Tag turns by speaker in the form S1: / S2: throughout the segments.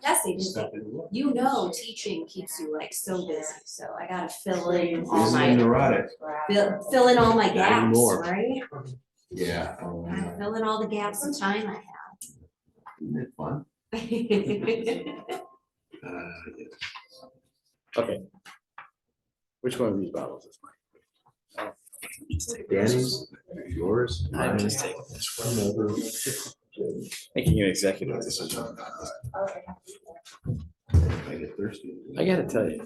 S1: Yes, they do. You know, teaching keeps you like so busy, so I gotta fill in all
S2: Busy and
S1: my,
S2: neurotic.
S1: fill in all my
S2: Not
S1: gaps,
S2: anymore.
S1: right?
S2: Yeah.
S1: Fill in all the gaps in time I
S2: Isn't it fun?
S1: have.
S2: Yes.
S3: Okay. Which one of these bottles is mine?
S2: Danny's, yours,
S3: I'm
S2: mine.
S3: just taking this one.
S2: Whatever.
S3: Making an executive decision.
S2: I get thirsty.
S3: I gotta tell you,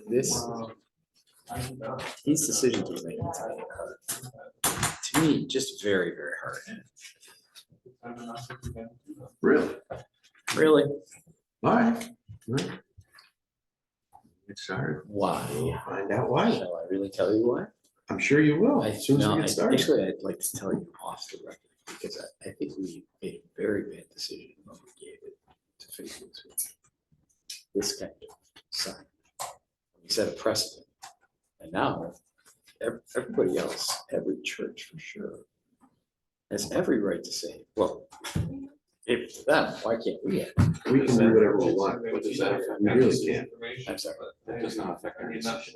S3: these decisions we're making today are, to me, just very, very hard.
S2: Really?
S3: Really?
S2: All right. Right. Get started.
S3: Why?
S2: We'll find out why.
S3: Shall I really tell you why?
S2: I'm sure you will, as soon as we get started.
S3: Actually, I'd like to tell you off the record, because I think we made a very bad decision when we gave it to Facebook. This kind of sign. We set a precedent. And now, everybody else, every church for sure, has every right to say, well, if them, why can't we have? it?
S2: We can do whatever we want, but does that affect? We really can't.
S3: I'm sorry.
S4: That does not affect our decision.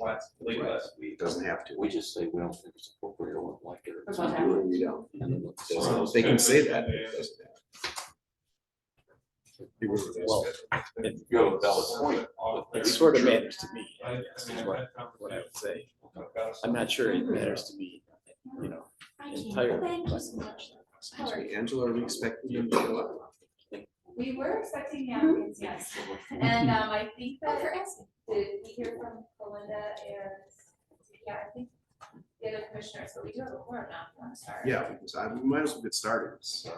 S2: It doesn't have to.
S4: We just say we don't think it's appropriate or like it.
S2: We do it, we don't.
S4: And then let's-
S2: So they can say that. But it doesn't have to.
S3: Well,
S4: You have a valid point.
S3: it sort of matters to me, I guess, is what I would say. I'm not sure it matters to me, you know, entirely. but-
S2: Angela, are we expecting you to show up?
S5: We were expecting the applicants, yes. And I think that, did we hear from Belinda and, yeah, I think the other commissioners, but we do have a forum now, if you want to start.
S2: Yeah, because we might as well get started. So.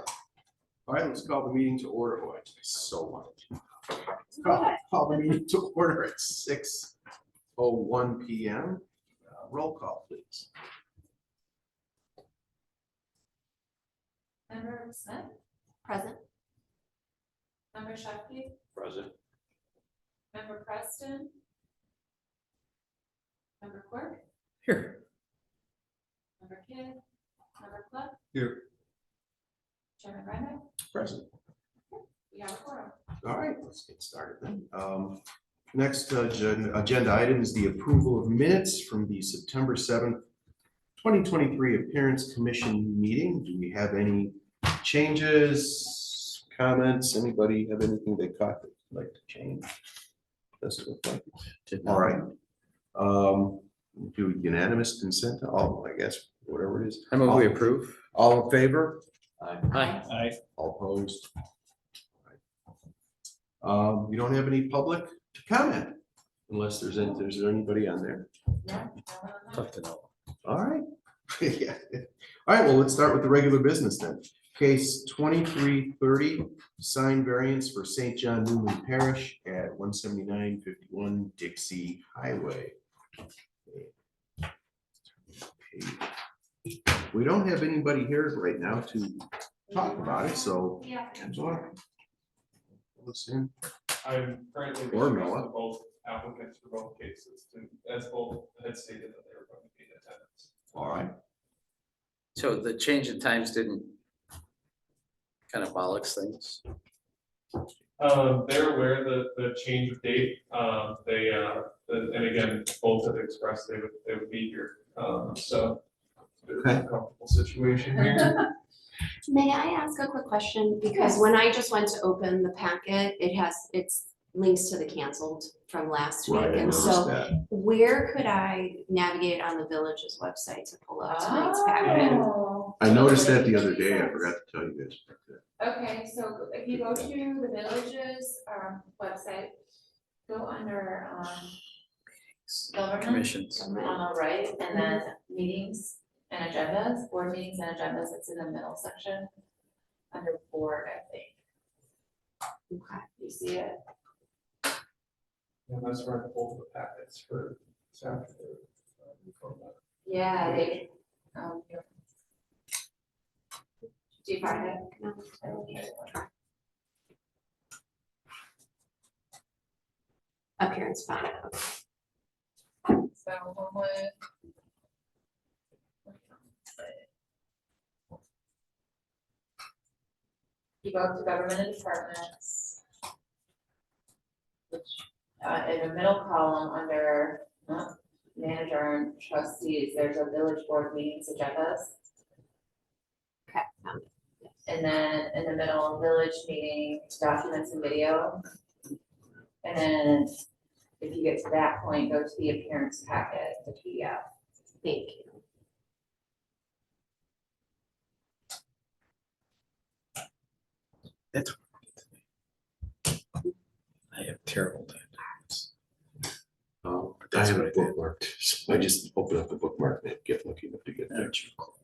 S2: All right, let's call the meeting to order. Oh, I so much. Call the meeting to order at 6:01 PM. Roll call, please.
S5: Member Smith,
S1: Present.
S5: member Sheffield,
S4: Present.
S5: member Preston, member Quirk,
S3: Here.
S5: member Kidd, member Club.
S2: Here.
S5: Chairman Reinhardt,
S2: Present.
S5: we have a forum.
S2: All right, let's get started then. Next agenda item is the approval of minutes from the September 7th, 2023 Appearance Commission meeting. Do we have any changes, comments? Anybody have anything they caught that they'd like to change? Doesn't look like it. All right. Do unanimous consent to all, I guess, whatever it is.
S3: I move we approve.
S2: All in favor?
S3: Aye.
S2: All opposed? We don't have any public to comment unless there's anybody on there.
S5: Yeah.
S3: Tough to know.
S2: All right. Yeah. All right, well, let's start with the regular business then. Case 2330, sign variance for St. John Newman Parish at 17951 Dixie Highway. We don't have anybody here right now to talk about it, so
S5: Yeah.
S2: Angela. Listen.
S6: I'm currently
S2: Or
S6: reaching out
S2: Noah.
S6: to both applicants for both cases, as both had stated that they were going to be in attendance.
S2: All right.
S3: So the change in times didn't kind of bollocks things?
S6: They're aware that the change of date, and again, both have expressed they would be here, so. It's a comfortable situation here.
S1: May I ask a quick question? Because when I just went to open the packet, it's links to the canceled from last week.
S2: Right, I
S1: And
S2: noticed
S1: so
S2: that.
S1: where could I navigate on the village's website to pull up tonight's packet?
S5: Oh.
S2: I noticed that the other day. I forgot to tell you guys.
S5: Okay, so if you go to the village's website, go under government
S3: Commissions.
S5: on the right, and then meetings and agendas, board meetings and agendas, it's in the middle section. Under board, I think.
S1: Okay.
S5: You see it?
S6: And that's right, both of the packets for this afternoon.
S5: Yeah, they, do you find it?
S1: Appearance found.
S5: So one would. You go to government and departments. in the middle column under manager and trustees, there's a village board meetings agendas.
S1: Okay, found it.
S5: And then in the middle, village meeting documents and video. And then if you get to that point, go to the appearance packet, the PDF.
S1: Thank you.
S3: That's. I have terrible times.
S2: Oh, I
S3: That's
S2: have
S3: what
S2: it
S3: I did.
S2: bookmarked, so I just open up the bookmark and get lucky enough to get there.
S3: Aren't you cool?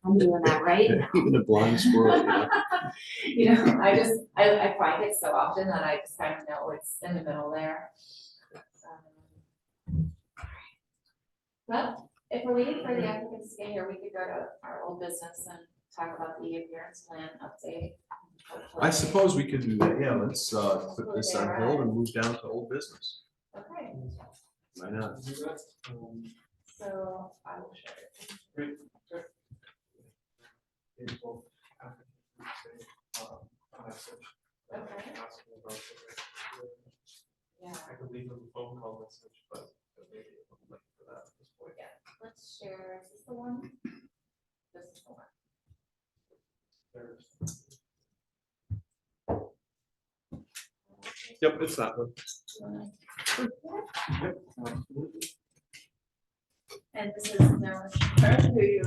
S1: I'm doing that right now.
S2: Even a blind squirrel, you know?
S5: You know, I find it so often that I just kind of know it's in the middle there. Well, if we're waiting for the applicants to get here, we could go to our old business and talk about the appearance plan update.
S2: I suppose we could do that, yeah, let's put this on hold and move down to old business.
S5: Okay,
S2: Why not?
S5: so I will share it. Okay. Yeah,
S6: I could leave them a phone call message, but maybe it would like for that at this point.
S5: yeah, let's share, is this the one? This is the one.
S6: Yep, it's that one.
S5: And this is now, who you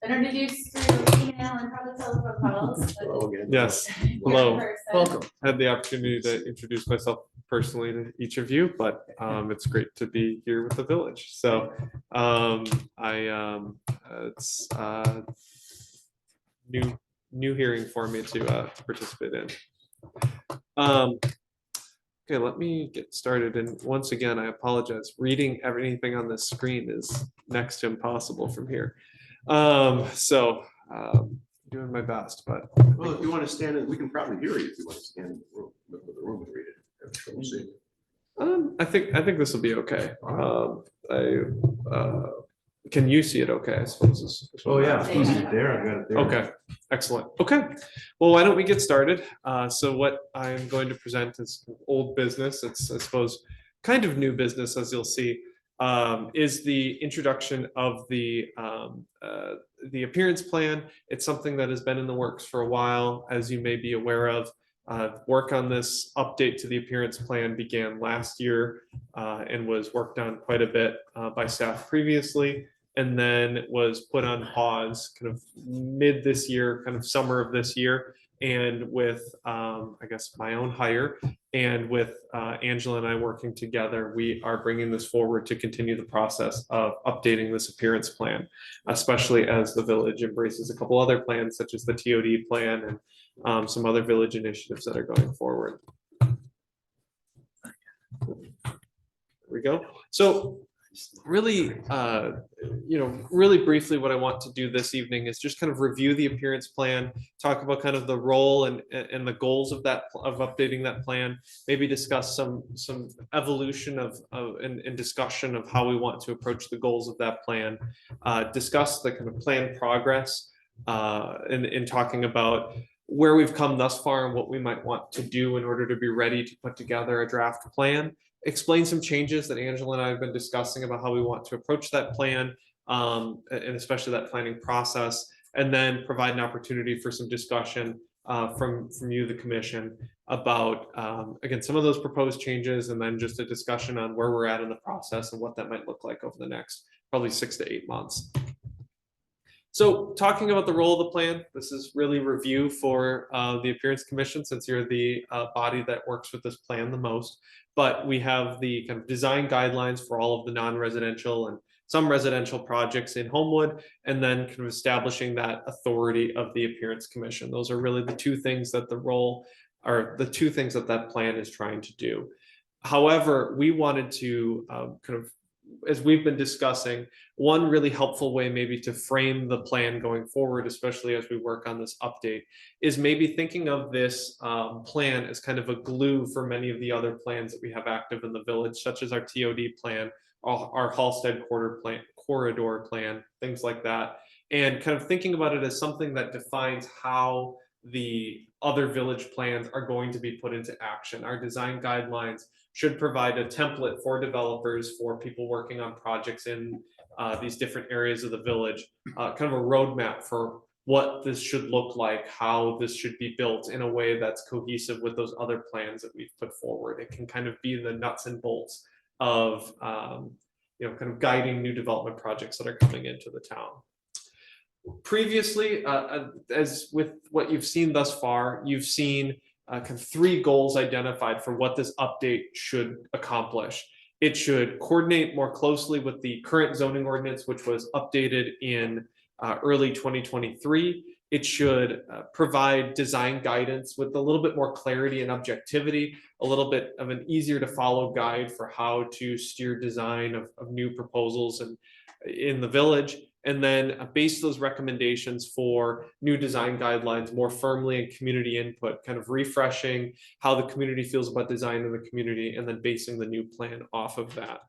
S5: introduced through email and probably telephone calls. but
S2: Hello again.
S6: Yes,
S5: you're in
S6: hello.
S5: person.
S3: Welcome.
S6: Had the opportunity to introduce myself personally to each of you, but it's great to be here with the village. So it's new hearing for me to participate in. Okay, let me get started. And once again, I apologize. Reading everything on this screen is next to impossible from here. Doing my best, but
S2: Well, if you want to stand in, we can probably hear you if you want to stand in the room, middle of the room and read it. Have trouble seeing.
S6: I think this will be okay. Can you see it okay? I suppose.
S2: Oh, yeah,
S5: Yeah.
S2: is it there? I got it there.
S6: Okay, excellent. Okay, well, why don't we get started? So what I'm going to present is old business. It's, I suppose, kind of new business, as you'll see, is the introduction of the appearance plan. It's something that has been in the works for a while, as you may be aware of. Work on this update to the appearance plan began last year and was worked on quite a bit by staff previously, and then was put on pause kind of mid this year, kind of summer of this year. And with, I guess, my own hire and with Angela and I working together, we are bringing this forward to continue the process of updating this appearance plan, especially as the village embraces a couple other plans, such as the TOD plan and some other village initiatives that are going forward. There we go. So really, really briefly, what I want to do this evening is just kind of review the appearance plan, talk about kind of the role and the goals of that, of updating that plan, maybe discuss some evolution and discussion of how we want to approach the goals of that plan, discuss the kind of plan progress in talking about where we've come thus far and what we might want to do in order to be ready to put together a draft plan. Explain some changes that Angela and I have been discussing about how we want to approach that plan, and especially that planning process, and then provide an opportunity for some discussion from you, the commission, about, again, some of those proposed changes, and then just a discussion on where we're at in the process and what that might look like over the next probably 6 to 8 months. So talking about the role of the plan, this is really review for the Appearance Commission, since you're the body that works with this plan the most. But we have the kind of design guidelines for all of the non-residential and some residential projects in Homewood, and then kind of establishing that authority of the Appearance Commission. Those are really the two things that the role, or the two things that that plan is trying to do. However, we wanted to kind of, as we've been discussing, one really helpful way maybe to frame the plan going forward, especially as we work on this update, is maybe thinking of this plan as kind of a glue for many of the other plans that we have active in the village, such as our TOD plan, our Halsted corridor plan, things like that. And kind of thinking about it as something that defines how the other village plans are going to be put into action. Our design guidelines should provide a template for developers, for people working on projects in these different areas of the village, kind of a roadmap for what this should look like, how this should be built in a way that's cohesive with those other plans that we've put forward. It can kind of be the nuts and bolts of kind of guiding new development projects that are coming into the town. Previously, as with what you've seen thus far, you've seen kind of 3 goals identified for what this update should accomplish. It should coordinate more closely with the current zoning ordinance, which was updated in early 2023. It should provide design guidance with a little bit more clarity and objectivity, a little bit of an easier to follow guide for how to steer design of new proposals and in the village, and then base those recommendations for new design guidelines more firmly in community input, kind of refreshing how the community feels about design in the community, and then basing the new plan off of that.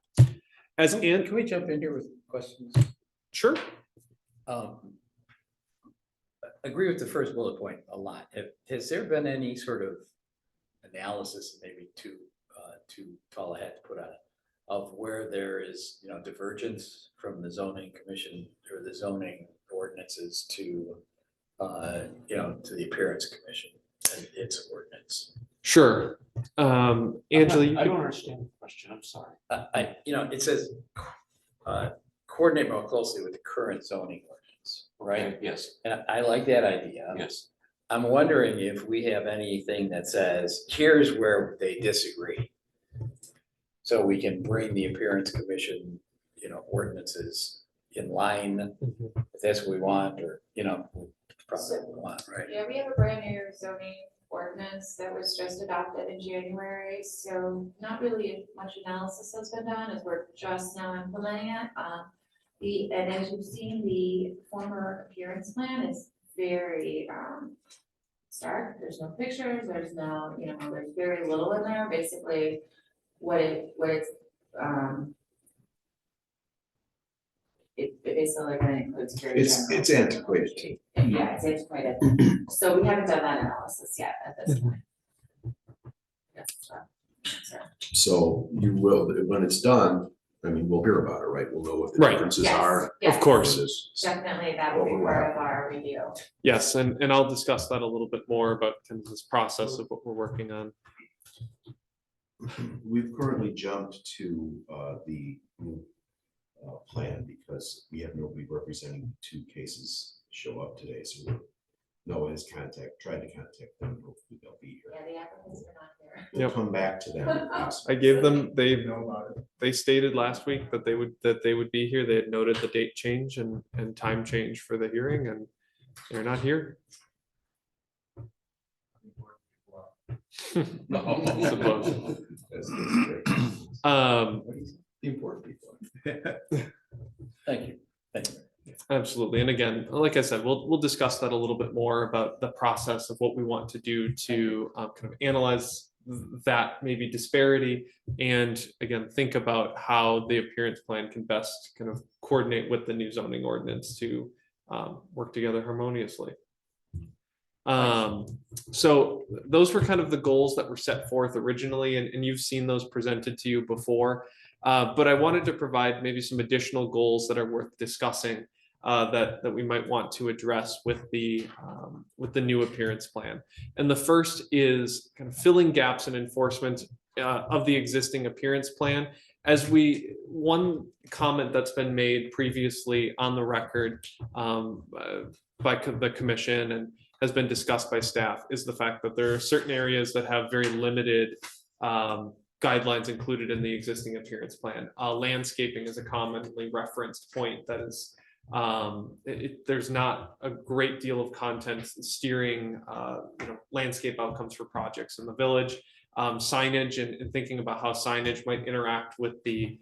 S3: Can we jump in here with questions?
S6: Sure.
S3: Agree with the first bullet point a lot. Has there been any sort of analysis, maybe too tall a hat to put on it, of where there is, divergence from the zoning commission or the zoning ordinances to the appearance commission and its ordinance?
S6: Sure. Angela, you
S4: I
S6: could-
S4: don't understand the question, I'm sorry.
S3: It says coordinate more closely with the current zoning ordinance, right?
S4: Okay, yes,
S3: And I like that idea.
S4: yes.
S3: I'm wondering if we have anything that says, here's where they disagree. So we can bring the appearance commission, ordinances in line, if that's what we want, or, probably what we want, right?
S5: Yeah, we have a brand new zoning ordinance that was just adopted in January, so not really much analysis has been done, as we're just now implementing it. And as you've seen, the former appearance plan is very, stark. There's no pictures, there's no, there's very little in there. Basically, it basically kind of includes very general.
S2: It's antiquated.
S5: Yeah, it's antiquated. So we haven't done that analysis yet at this point. Yes, so.
S2: So you will, when it's done, we'll hear about it, right? We'll know what the
S6: Right.
S2: differences
S5: Yes,
S2: are.
S5: yes.
S6: Of course.
S5: Definitely, that will be part of our review.
S6: Yes, and I'll discuss that a little bit more about kind of this process of what we're working on.
S2: We've currently jumped to the new plan because we have nobody representing 2 cases show up today. So no one has tried to contact them. Hopefully they'll be here.
S5: Yeah, the applicants are not here.
S2: We'll come back to them.
S6: I gave them, they stated last week that they would be here. They had noted the date change and time change for the hearing, and they're not here. Suppose.
S2: That's great. The important people.
S3: Thank you. Thank you.
S6: Absolutely. And again, like I said, we'll discuss that a little bit more about the process of what we want to do to kind of analyze that maybe disparity, and again, think about how the appearance plan can best kind of coordinate with the new zoning ordinance to work together harmoniously. So those were kind of the goals that were set forth originally, and you've seen those presented to you before. But I wanted to provide maybe some additional goals that are worth discussing that we might want to address with the new appearance plan. And the first is kind of filling gaps in enforcement of the existing appearance plan. One comment that's been made previously on the record by the commission and has been discussed by staff is the fact that there are certain areas that have very limited guidelines included in the existing appearance plan. Landscaping is a commonly referenced point that is there's not a great deal of content steering landscape outcomes for projects in the village. Signage and thinking about how signage might interact with the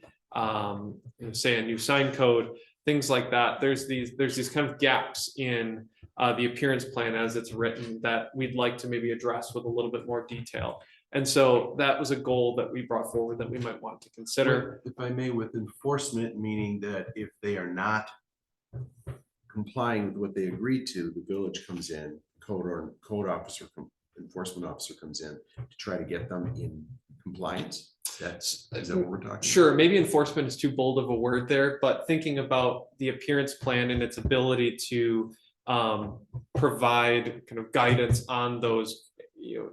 S6: say a new sign code, things like that. There's these kind of gaps in the appearance plan as it's written that we'd like to maybe address with a little bit more detail. And so that was a goal that we brought forward that we might want to consider.
S2: If I may, with enforcement, meaning that if they are not complying with what they agreed to, the village comes in, code officer, enforcement officer comes in to try to get them in compliance? Is that what we're talking about?
S6: Sure, maybe enforcement is too bold of a word there, but thinking about the appearance plan and its ability to provide kind of guidance on those,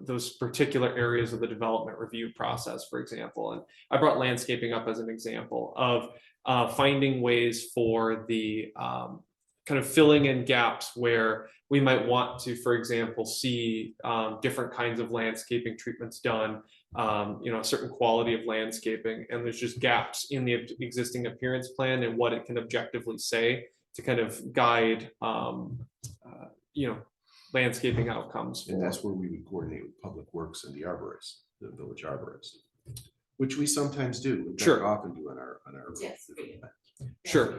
S6: those particular areas of the development review process, for example. And I brought landscaping up as an example of finding ways for the kind of filling in gaps where we might want to, for example, see different kinds of landscaping treatments done, a certain quality of landscaping, and there's just gaps in the existing appearance plan and what it can objectively say to kind of guide, landscaping outcomes.
S2: And that's where we would coordinate with Public Works and the arborist, the village arborist, which we sometimes do. In fact,
S6: Sure.
S2: often do on our.
S5: Yes, we do.
S6: Sure.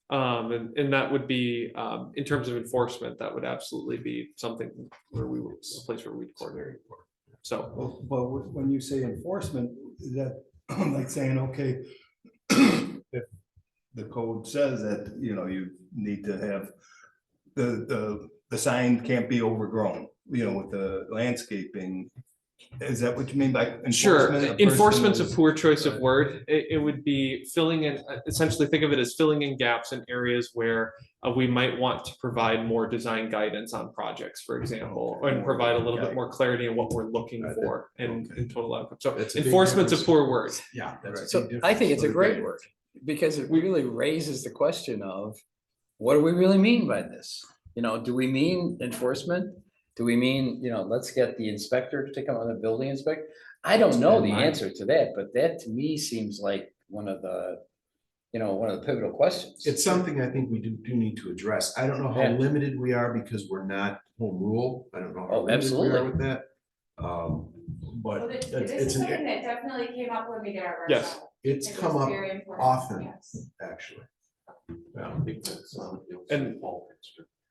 S6: And that would be, in terms of enforcement, that would absolutely be something where we would, a place where we'd coordinate. So,
S7: Well, when you say enforcement, is that like saying, okay, if the code says that, you need to have the sign can't be overgrown, with the landscaping. Is that what you mean by enforcement?
S6: sure,
S7: A person
S6: enforcement's a
S7: is-
S6: poor choice of word. It would be filling in, essentially think of it as filling in gaps in areas where we might want to provide more design guidance on projects, for example,
S7: Okay.
S6: and provide a little bit
S7: Okay.
S6: more clarity on what we're looking
S2: Got it.
S6: for in total outcome. So
S2: That's a big
S6: enforcement's a
S2: difference.
S6: poor word.
S2: Yeah. that's a
S3: So
S2: big
S3: I think
S2: difference.
S3: it's a great word, because it really raises the question of, what do we really mean by this? Do we mean enforcement? Do we mean, let's get the inspector to come on, the building inspector? I don't know the answer to that, but that to me seems like one of the pivotal questions.
S2: It's something I think we do need to address. I don't know how
S3: Yeah.
S2: limited we are because we're not home rule. I don't know how
S3: Oh,
S2: limited we
S3: absolutely.
S2: are with that.
S5: Well,
S2: But
S5: this
S2: it's
S5: is
S2: an,
S5: something that definitely came up when we did our
S6: Yes.
S5: workshop.
S2: it's
S5: It
S2: come
S5: was
S2: up
S5: very important,
S2: often,
S5: yes.
S2: actually.
S4: I don't think that's,
S6: And-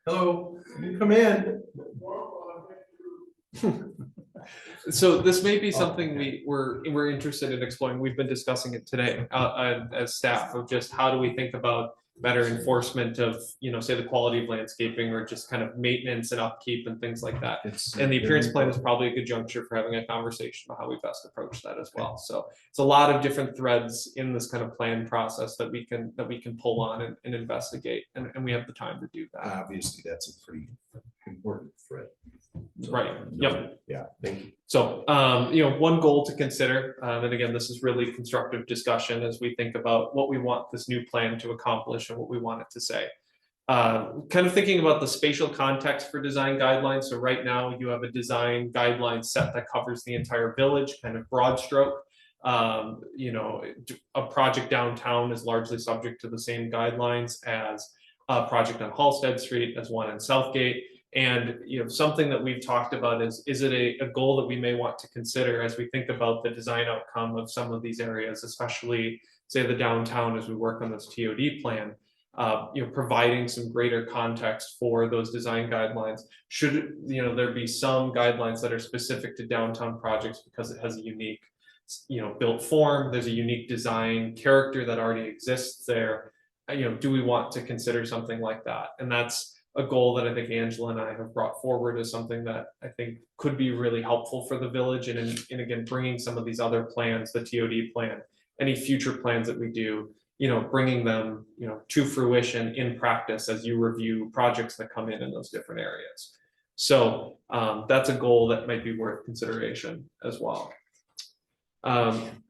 S2: Hello, you come in.
S6: So this may be
S2: Oh,
S6: something
S2: okay.
S6: we're interested in exploring. We've been discussing it today as staff of just how do we think about better enforcement of, say the quality of landscaping or just kind of maintenance and upkeep and things like that. And the appearance plan is probably a good juncture for having a conversation about how we best approach that as well. So it's a lot of different threads in this kind of plan process that we can pull on and investigate, and we have the time to do that.
S2: Obviously, that's a pretty important thread. So,
S6: Right, yep.
S2: Yeah, thank you.
S6: So, one goal to consider, and again, this is really constructive discussion as we think about what we want this new plan to accomplish and what we want it to say. Kind of thinking about the spatial context for design guidelines. So right now you have a design guideline set that covers the entire village, kind of broad stroke. A project downtown is largely subject to the same guidelines as a project on Halsted Street, as one in Southgate. And something that we've talked about is it a goal that we may want to consider as we think about the design outcome of some of these areas, especially say the downtown as we work on this TOD plan, providing some greater context for those design guidelines. Should there be some guidelines that are specific to downtown projects because it has a unique built form, there's a unique design character that already exists there. Do we want to consider something like that? And that's a goal that I think Angela and I have brought forward as something that I think could be really helpful for the village, and again, bringing some of these other plans, the TOD plan, any future plans that we do, bringing them, to fruition in practice as you review projects that come in those different areas. So that's a goal that might be worth consideration as well.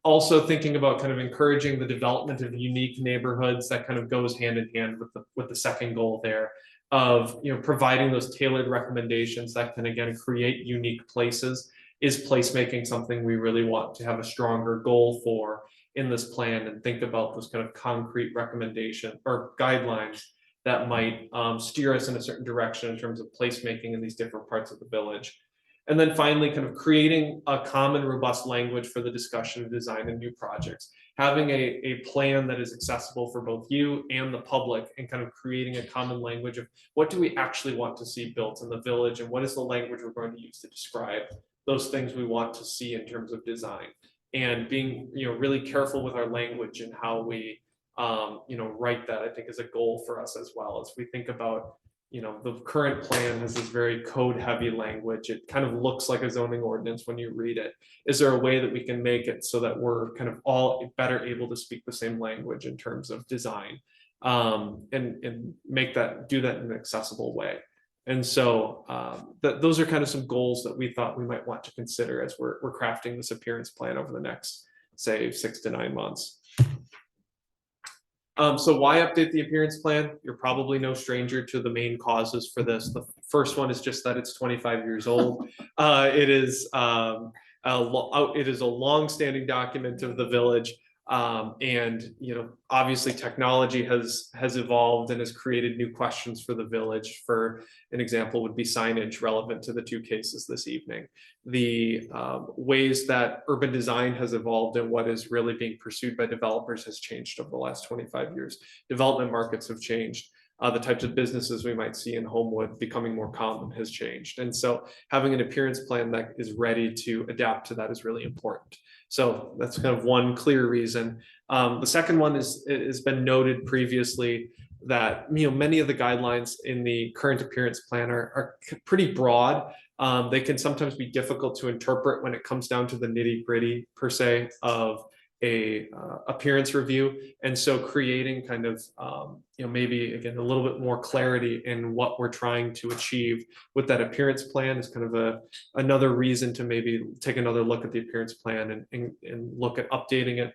S6: Also thinking about kind of encouraging the development of unique neighborhoods, that kind of goes hand in hand with the second goal there of providing those tailored recommendations that can again create unique places. Is placemaking something we really want to have a stronger goal for in this plan, and think about those kind of concrete recommendation or guidelines that might steer us in a certain direction in terms of placemaking in these different parts of the village. And then finally, kind of creating a common, robust language for the discussion of design and new projects. Having a plan that is accessible for both you and the public, and kind of creating a common language of what do we actually want to see built in the village, and what is the language we're going to use to describe those things we want to see in terms of design. And being really careful with our language and how we write that, I think is a goal for us as well, as we think about the current plan has this very code heavy language. It kind of looks like a zoning ordinance when you read it. Is there a way that we can make it so that we're kind of all better able to speak the same language in terms of design, and do that in an accessible way? And so those are kind of some goals that we thought we might want to consider as we're crafting this appearance plan over the next, say, 6 to 9 months. So why update the appearance plan? You're probably no stranger to the main causes for this. The first one is just that it's 25 years old. It is a long-standing document of the village. And obviously technology has evolved and has created new questions for the village. For an example would be signage, relevant to the two cases this evening. The ways that urban design has evolved and what is really being pursued by developers has changed over the last 25 years. Development markets have changed. The types of businesses we might see in Homewood becoming more common has changed. And so having an appearance plan that is ready to adapt to that is really important. So that's kind of one clear reason. The second one has been noted previously that many of the guidelines in the current appearance plan are pretty broad. They can sometimes be difficult to interpret when it comes down to the nitty-gritty per se of a appearance review. And so creating kind of maybe again a little bit more clarity in what we're trying to achieve with that appearance plan is kind of another reason to maybe take another look at the appearance plan and look at updating it.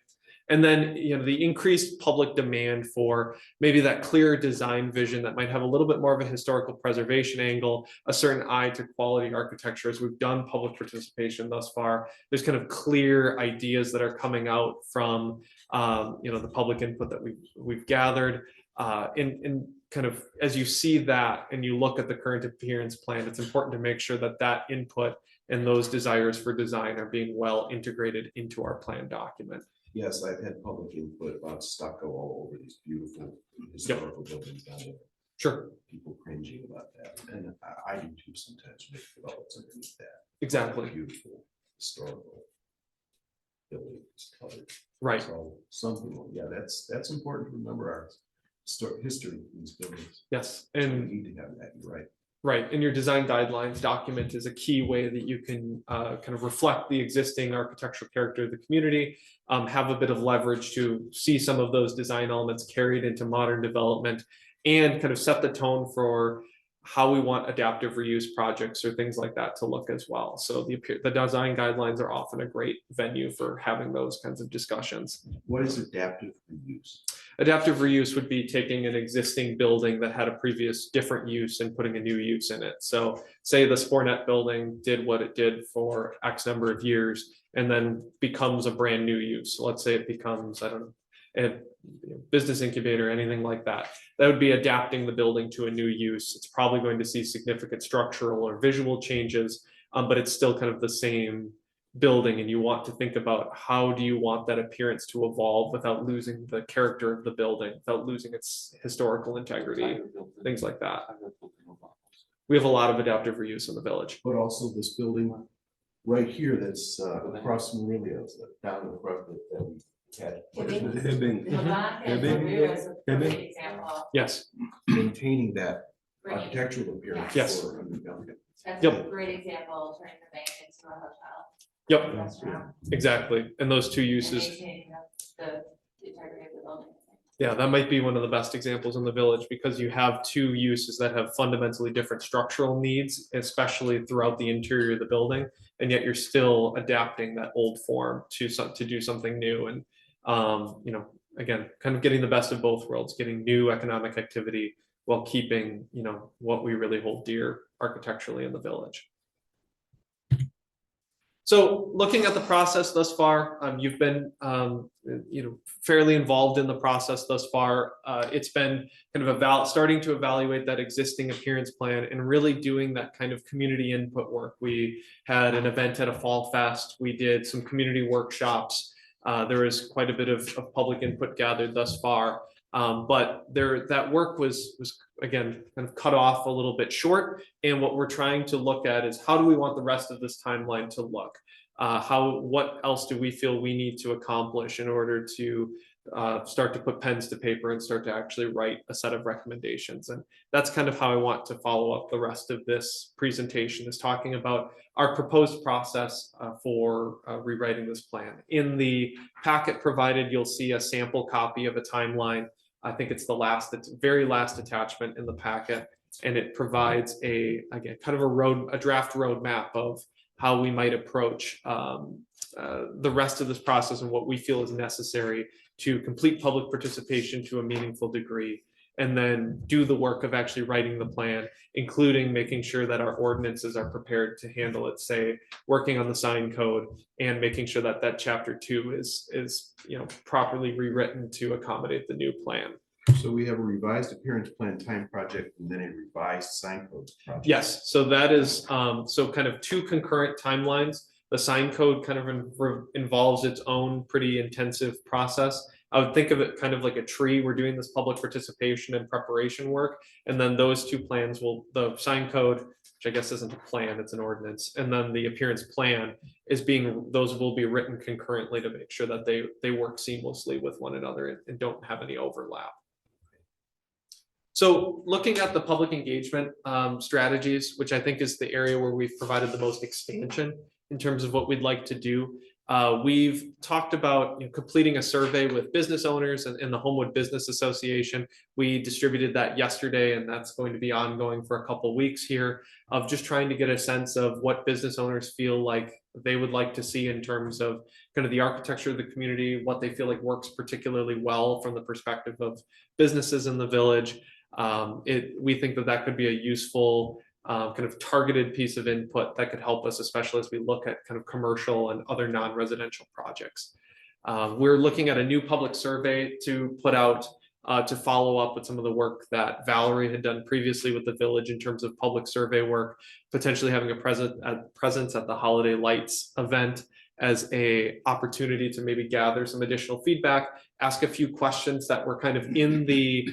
S6: And then the increased public demand for maybe that clear design vision that might have a little bit more of a historical preservation angle, a certain eye to quality architecture. As we've done public participation thus far, there's kind of clear ideas that are coming out from the public input that we've gathered. And kind of as you see that and you look at the current appearance plan, it's important to make sure that that input and those desires for design are being well integrated into our plan document.
S2: Yes, I've had public input about stucco all over these beautiful historical buildings down there.
S6: Sure.
S2: People cringing about that, and I do too sometimes make developments underneath that.
S6: Exactly.
S2: Beautiful historical buildings colored.
S6: Right.
S2: So something, that's important to remember our history of these buildings.
S6: Yes.
S2: So
S6: And
S2: we need to have that, you're right.
S6: right, and your design guidelines document is a key way that you can kind of reflect the existing architectural character of the community, have a bit of leverage to see some of those design elements carried into modern development, and kind of set the tone for how we want adaptive reuse projects or things like that to look as well. So the design guidelines are often a great venue for having those kinds of discussions.
S2: What is adaptive reuse?
S6: Adaptive reuse would be taking an existing building that had a previous different use and putting a new use in it. So say the Spornet building did what it did for X number of years and then becomes a brand new use. So let's say it becomes, I don't know, a business incubator, anything like that. That would be adapting the building to a new use. It's probably going to see significant structural or visual changes, but it's still kind of the same building, and you want to think about how do you want that appearance to evolve without losing the character of the building, without losing its historical integrity, things like that. We have a lot of adaptive reuse in the village.
S2: But also this building right here that's across from Aurelio's, down in the front that we had.
S7: Hibbing.
S5: Hibbing is a
S7: Hibbing.
S5: great example.
S6: Yes.
S2: Maintaining that
S5: Great.
S2: architectural appearance.
S6: Yes.
S2: for a new building.
S5: That's
S6: Yep.
S5: a great example, turning the bank into a hotel.
S6: Yep,
S5: Restaurant,
S6: exactly. And those two
S5: and
S6: uses,
S5: maintaining the integrity of the building.
S6: yeah, that might be one of the best examples in the village because you have two uses that have fundamentally different structural needs, especially throughout the interior of the building. And yet you're still adapting that old form to do something new. And, again, kind of getting the best of both worlds, getting new economic activity while keeping, what we really hold dear architecturally in the village. So looking at the process thus far, you've been, fairly involved in the process thus far. It's been kind of starting to evaluate that existing appearance plan and really doing that kind of community input work. We had an event at a Fall Fest. We did some community workshops. There is quite a bit of public input gathered thus far. But that work was again kind of cut off a little bit short. And what we're trying to look at is how do we want the rest of this timeline to look? What else do we feel we need to accomplish in order to start to put pens to paper and start to actually write a set of recommendations. And that's kind of how I want to follow up the rest of this presentation, is talking about our proposed process for rewriting this plan. In the packet provided, you'll see a sample copy of a timeline. I think it's the very last attachment in the packet, and it provides again, kind of a draft roadmap of how we might approach the rest of this process and what we feel is necessary to complete public participation to a meaningful degree, and then do the work of actually writing the plan, including making sure that our ordinances are prepared to handle it, say, working on the sign code and making sure that chapter 2 is properly rewritten to accommodate the new plan.
S2: So we have a revised appearance plan time project and then a revised sign code project.
S6: Yes, so that is so kind of 2 concurrent timelines. The sign code kind of involves its own pretty intensive process. I would think of it kind of like a tree. We're doing this public participation and preparation work, and then those 2 plans the sign code, which I guess isn't a plan, it's an ordinance, and then the appearance plan those will be written concurrently to make sure that they work seamlessly with one another and don't have any overlap. So looking at the public engagement strategies, which I think is the area where we've provided the most expansion in terms of what we'd like to do. We've talked about completing a survey with business owners and the Homewood Business Association. We distributed that yesterday, and that's going to be ongoing for a couple weeks here, of just trying to get a sense of what business owners feel like they would like to see in terms of kind of the architecture of the community, what they feel like works particularly well from the perspective of businesses in the village. We think that could be a useful kind of targeted piece of input that could help us, especially as we look at kind of commercial and other non-residential projects. We're looking at a new public survey to put out to follow up with some of the work that Valerie had done previously with the village in terms of public survey work, potentially having a presence at the Holiday Lights event as an opportunity to maybe gather some additional feedback, ask a few questions that were kind of in the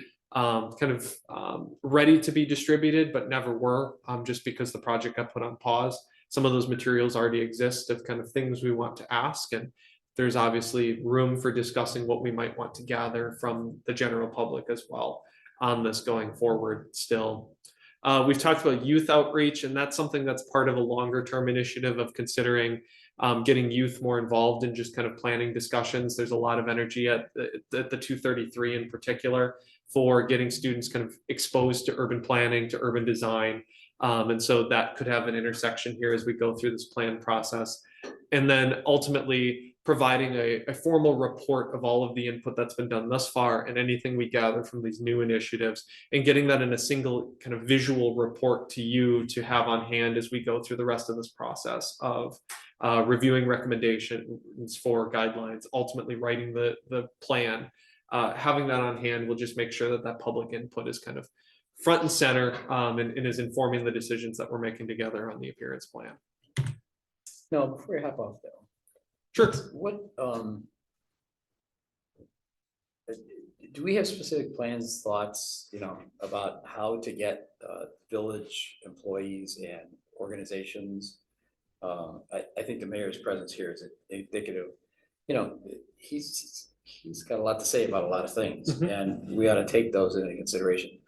S6: ready to be distributed, but never were, just because the project got put on pause. Some of those materials already exist of kind of things we want to ask, and there's obviously room for discussing what we might want to gather from the general public as well on this going forward still. We've talked about youth outreach, and that's something that's part of a longer term initiative of considering getting youth more involved in just kind of planning discussions. There's a lot of energy at the 233 in particular for getting students kind of exposed to urban planning, to urban design. And so that could have an intersection here as we go through this plan process. And then ultimately providing a formal report of all of the input that's been done thus far and anything we gather from these new initiatives, and getting that in a single kind of visual report to you to have on hand as we go through the rest of this process of reviewing recommendations for guidelines, ultimately writing the plan. Having that on hand will just make sure that public input is kind of front and center and is informing the decisions that we're making together on the appearance plan.
S3: No, before you hop off though.
S6: Sure.
S3: What, do we have specific plans, thoughts, about how to get village employees and organizations? I think the mayor's presence here is indicative. He's got a lot to say about a lot of things, and we ought to take those into consideration.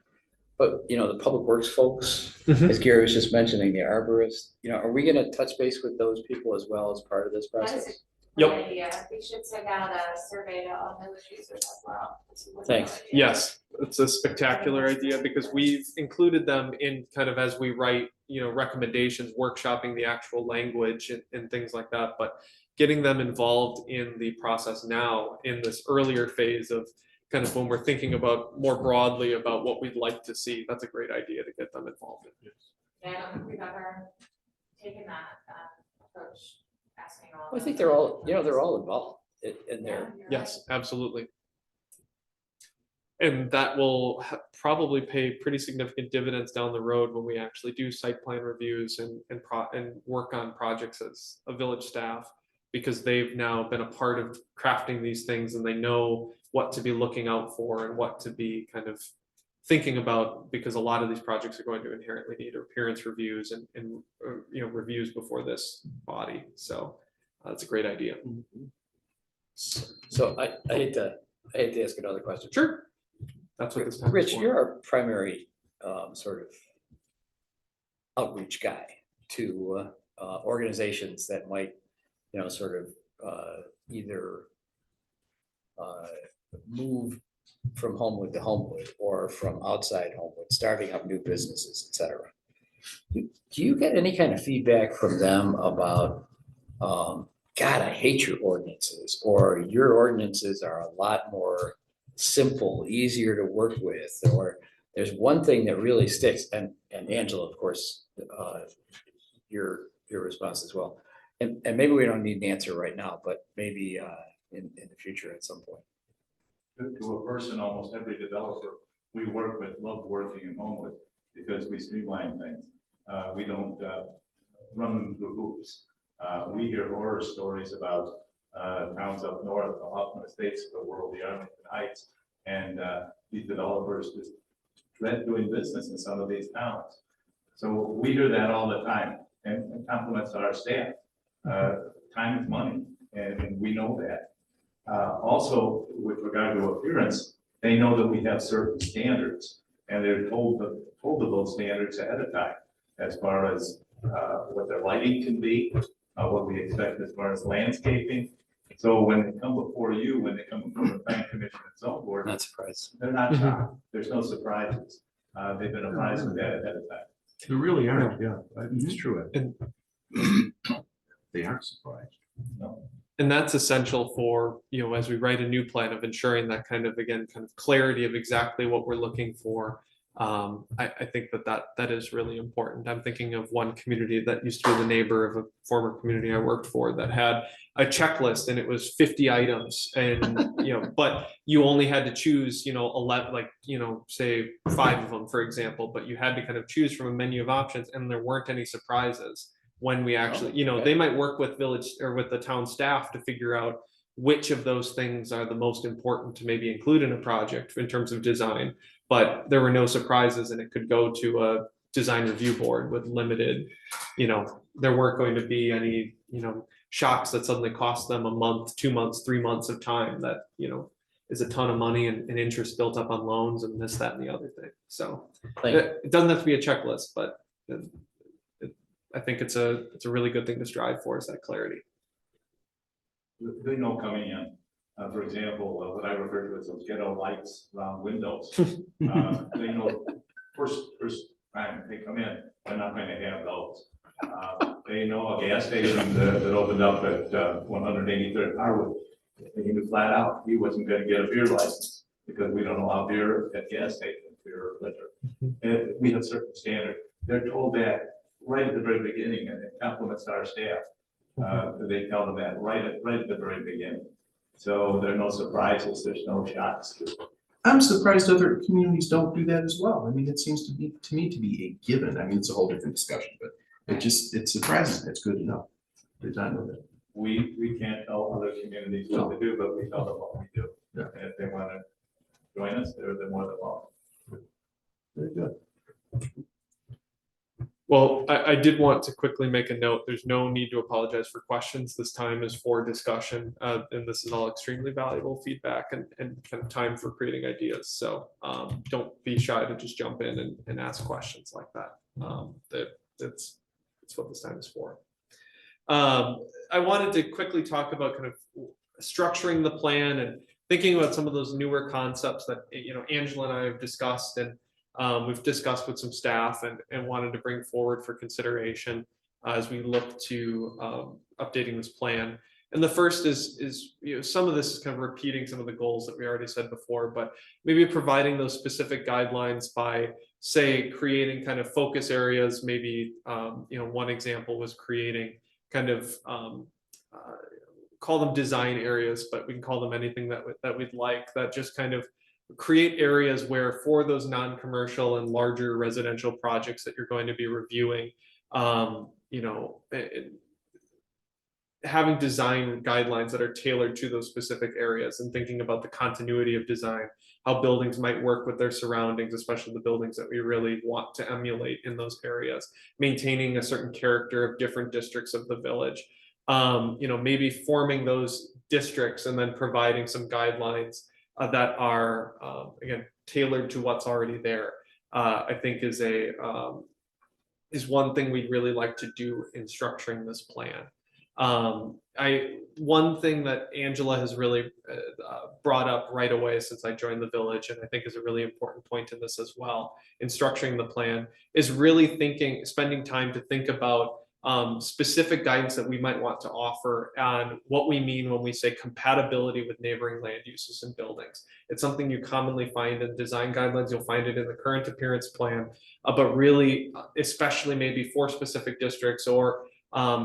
S3: But the public works folks, as Gary was just mentioning, the arborists, are we going to touch base with those people as well as part of this process?
S5: Yep. Yeah, we should send out a survey to all village users as well.
S3: Thanks.
S6: Yes, it's a spectacular idea because we've included them in kind of as we write, recommendations, workshopping the actual language and things like that. But getting them involved in the process now in this earlier phase of kind of when we're thinking about more broadly about what we'd like to see, that's a great idea to get them involved in.
S5: Yeah, I don't think we've ever taken that approach, asking all.
S3: Well, I think they're all involved in their.
S6: Yes, absolutely. And that will probably pay pretty significant dividends down the road when we actually do site plan reviews and work on projects as a village staff, because they've now been a part of crafting these things and they know what to be looking out for and what to be kind of thinking about, because a lot of these projects are going to inherently need appearance reviews and reviews before this body. So that's a great idea.
S3: So I hate to I had to ask another question.
S6: Sure. That's what this time is
S3: Rich,
S6: for.
S3: you're our primary sort of outreach guy to organizations that might, sort of either move from Homewood to Homewood or from outside Homewood, starting up new businesses, et cetera. Do you get any kind of feedback from them about, God, I hate your ordinances, or your ordinances are a lot more simple, easier to work with, or there's one thing that really sticks, and Angela, of course, your response as well. And maybe we don't need an answer right now, but maybe in the future at some point.
S4: To a person, almost every developer we work with love working in Homewood because we streamline things. We don't run them through hoops. We hear horror stories about towns up north, the Hoffman Estates of the world, the Arlington Heights, and these developers just dread doing business in some of these towns. So we hear that all the time, and compliments to our staff. Time is money, and we know that. Also, with regard to appearance, they know that we have certain standards, and they're told of those standards ahead of time, as far as what their lighting can be, what we expect as far as landscaping. So when they come before you, when they come before the planning commission and so forth,
S3: Not surprised.
S4: they're not shocked. There's no surprises. They've been apprised of that ahead of time.
S2: They really aren't, yeah, it's true.
S6: And-
S2: They aren't surprised.
S4: No.
S6: And that's essential for, as we write a new plan, of ensuring that kind of clarity of exactly what we're looking for. I think that is really important. I'm thinking of one community that used to be the neighbor of a former community I worked for that had a checklist, and it was 50 items, and but you only had to choose 11, like say 5 of them, for example, but you had to kind of choose from a menu of options, and there weren't any surprises when we actually, they might work with village or with the town staff to figure out which of those things are the most important to maybe include in a project in terms of design. But there were no surprises, and it could go to a design review board with limited, there weren't going to be any, shocks that suddenly cost them a month, 2 months, 3 months of time that, is a ton of money and interest built up on loans and this, that, and the other thing. So it doesn't have to be a checklist, but I think it's a really good thing to strive for, is that clarity.
S4: They know coming in. For example, what I refer to as those ghetto lights around windows. They know first time they come in, they're not going to have those. They know a gas station that opened up at 183rd Harwood. He knew flat out he wasn't going to get a beer license because we don't allow beer at gas stations, beer or liquor. And we have certain standards. They're told that right at the very beginning, and it compliments our staff. They tell them that right at the very beginning. So there are no surprises, there's no shocks.
S2: I'm surprised other communities don't do that as well. I mean, it seems to me to be a given. I mean, it's a whole different discussion, but it surprises me. It's good to know. Did not know that.
S4: We can't tell other communities what to do, but we tell them what we do.
S2: Yeah.
S4: And if they want to join us, they're more than welcome.
S2: Very good.
S6: Well, I did want to quickly make a note. There's no need to apologize for questions. This time is for discussion, and this is all extremely valuable feedback and kind of time for creating ideas. So don't be shy to just jump in and ask questions like that. That's what this time is for. I wanted to quickly talk about kind of structuring the plan and thinking about some of those newer concepts that Angela and I have discussed, and we've discussed with some staff and wanted to bring forward for consideration as we look to updating this plan. And the first is some of this is kind of repeating some of the goals that we already said before, but maybe providing those specific guidelines by, say, creating kind of focus areas. Maybe one example was creating kind of call them design areas, but we can call them anything that we'd like, that just kind of create areas where, for those non-commercial and larger residential projects that you're going to be reviewing, having design guidelines that are tailored to those specific areas, and thinking about the continuity of design, how buildings might work with their surroundings, especially the buildings that we really want to emulate in those areas, maintaining a certain character of different districts of the village, maybe forming those districts and then providing some guidelines that are, again, tailored to what's already there, I think is one thing we'd really like to do in structuring this plan. One thing that Angela has really brought up right away since I joined the village, and I think is a really important point in this as well, in structuring the plan, is really spending time to think about specific guidance that we might want to offer on what we mean when we say compatibility with neighboring land uses and buildings. It's something you commonly find in design guidelines. You'll find it in the current appearance plan, but really, especially maybe for specific districts or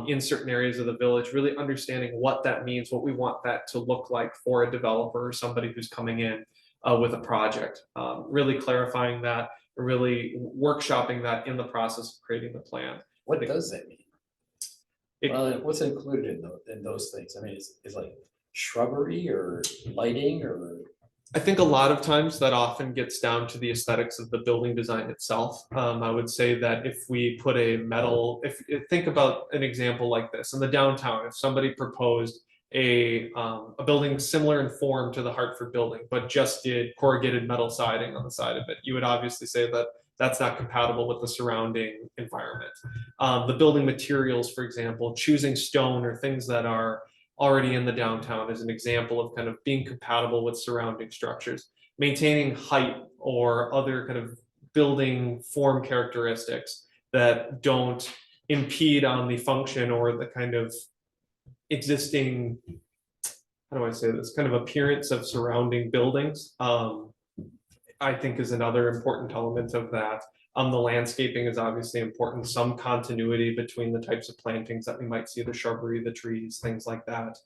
S6: in certain areas of the village, really understanding what that means, what we want that to look like for a developer or somebody who's coming in with a project. Really clarifying that, really workshopping that in the process of creating the plan.
S3: What does that mean?
S6: It-
S3: Well, what's included in those things? I mean, is like shrubbery or lighting or?
S6: I think a lot of times that often gets down to the aesthetics of the building design itself. I would say that if we put a metal, think about an example like this in the downtown, if somebody proposed a building similar in form to the Hartford building, but just did corrugated metal siding on the side of it, you would obviously say that that's not compatible with the surrounding environment. The building materials, for example, choosing stone or things that are already in the downtown is an example of kind of being compatible with surrounding structures. Maintaining height or other kind of building form characteristics that don't impede on the function or the kind of existing, how do I say this, kind of appearance of surrounding buildings, I think is another important element of that. The landscaping is obviously important, some continuity between the types of plantings that we might see, the shrubbery, the trees, things like that.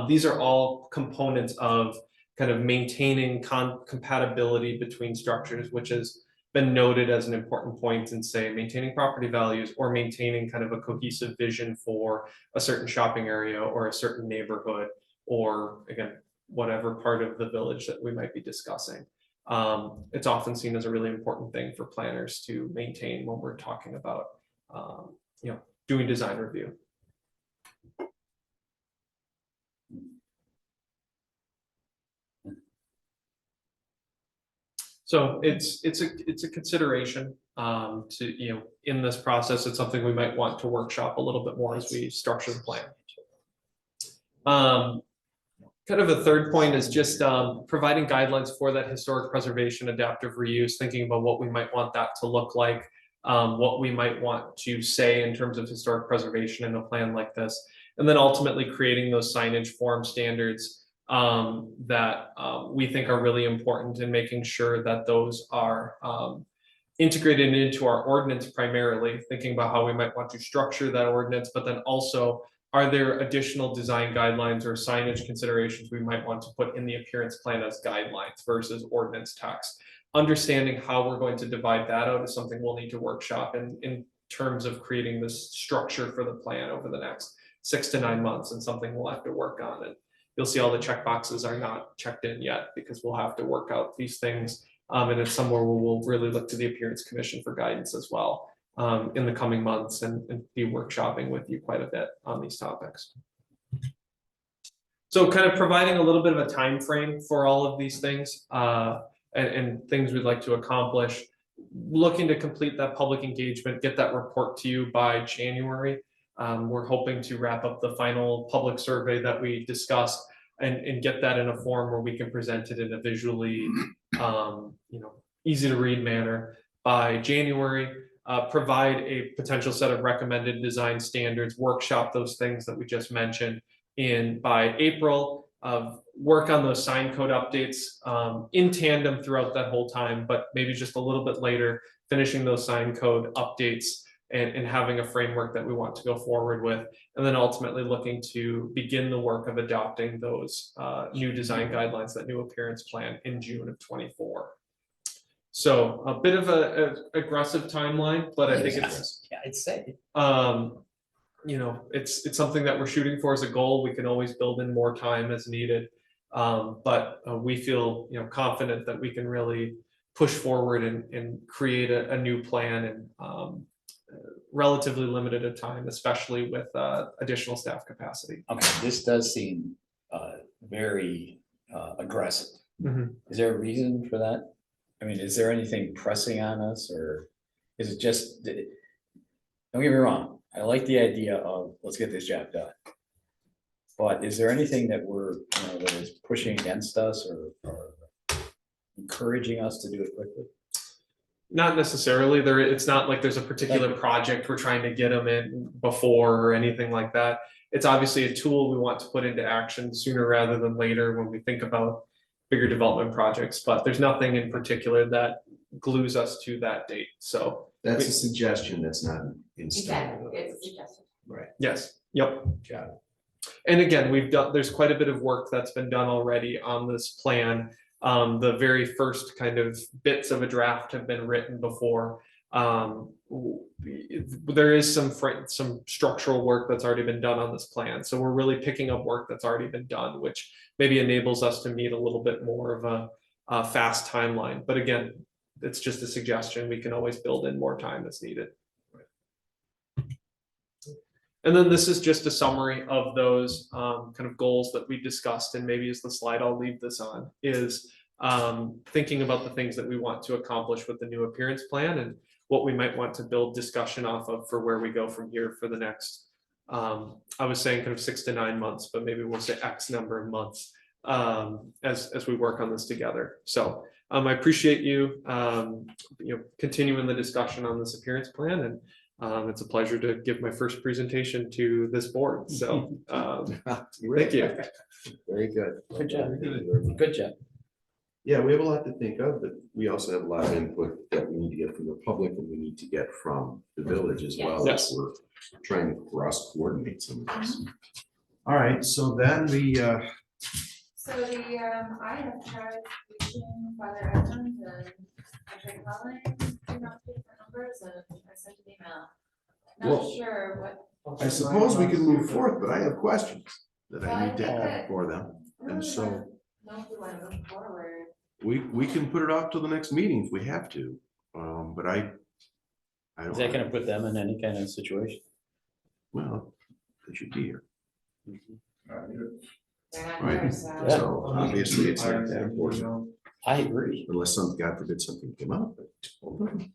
S6: These are all components of kind of maintaining compatibility between structures, which has been noted as an important point in, say, maintaining property values or maintaining kind of a cohesive vision for a certain shopping area or a certain neighborhood, or again, whatever part of the village that we might be discussing. It's often seen as a really important thing for planners to maintain when we're talking about, doing design review. So it's a consideration to, in this process. It's something we might want to workshop a little bit more as we structure the plan. Kind of a third point is just providing guidelines for that historic preservation, adaptive reuse, thinking about what we might want that to look like, what we might want to say in terms of historic preservation in a plan like this, and then ultimately creating those signage form standards that we think are really important, and making sure that those are integrated into our ordinance, primarily thinking about how we might want to structure that ordinance, but then also, are there additional design guidelines or signage considerations we might want to put in the appearance plan as guidelines versus ordinance text? Understanding how we're going to divide that out is something we'll need to workshop in terms of creating this structure for the plan over the next 6 to 9 months, and something we'll have to work on. And you'll see all the check boxes are not checked in yet because we'll have to work out these things. And it's somewhere where we'll really look to the Appearance Commission for guidance as well. In the coming months, and be workshopping with you quite a bit on these topics. So kind of providing a little bit of a time frame for all of these things and things we'd like to accomplish. Looking to complete that public engagement, get that report to you by January. We're hoping to wrap up the final public survey that we discussed and get that in a form where we can present it in a visually easy to read manner by January. Provide a potential set of recommended design standards, workshop those things that we just mentioned by April, work on those sign code updates in tandem throughout that whole time, but maybe just a little bit later, finishing those sign code updates and having a framework that we want to go forward with, and then ultimately looking to begin the work of adopting those new design guidelines, that new appearance plan in June of 24. So a bit of a aggressive timeline, but I think it's,
S3: yeah, I'd say,
S6: it's something that we're shooting for as a goal. We can always build in more time as needed. But we feel, confident that we can really push forward and create a new plan in relatively limited a time, especially with additional staff capacity.
S3: okay, this does seem very aggressive. Is there a reason for that? I mean, is there anything pressing on us, or is it just, don't get me wrong, I like the idea of, let's get this job done. But is there anything that we're, that is pushing against us or encouraging us to do it quickly?
S6: Not necessarily. It's not like there's a particular project we're trying to get them in before or anything like that. It's obviously a tool we want to put into action sooner rather than later when we think about bigger development projects, but there's nothing in particular that glues us to that date. So
S2: That's a suggestion, that's not in stone.
S1: Exactly, it's a suggestion.
S2: Right.
S6: yes, yep.
S2: Got it.
S6: And again, there's quite a bit of work that's been done already on this plan. The very first kind of bits of a draft have been written before. There is some structural work that's already been done on this plan. So we're really picking up work that's already been done, which maybe enables us to meet a little bit more of a fast timeline. But again, it's just a suggestion. We can always build in more time as needed. And then this is just a summary of those kind of goals that we discussed, and maybe as the slide I'll leave this on, is thinking about the things that we want to accomplish with the new appearance plan and what we might want to build discussion off of for where we go from here for the next, I was saying kind of 6 to 9 months, but maybe we'll say X number of months as we work on this together. So I appreciate you, continuing the discussion on this appearance plan, and it's a pleasure to give my first presentation to this board. So thank you.
S3: Very good. Good job. Good job.
S2: Yeah, we have a lot to think of, but we also have a lot of input that we need to get from the public and we need to get from the village as well.
S6: Yes.
S2: As we're trying to cross coordinate some of this. All right, so then
S5: So I have tried reaching Father Evans and I tried calling, different numbers, and I sent an email. Not
S2: Well,
S5: sure what.
S2: I suppose we can move forth, but I have questions that
S5: Well,
S2: I
S5: I
S2: need to
S5: think
S2: have
S5: that-
S2: for them. And so
S5: No, if we want to move forward.
S2: we can put it off till the next meeting if we have to. But I don't.
S3: Is that gonna put them in any kind of situation?
S2: Well, they should be here.
S5: They're not
S2: Right.
S5: here, so.
S3: Yeah.
S2: So obviously it's not that important
S3: I agree.
S2: unless some, God forbid, something came up. But hold on.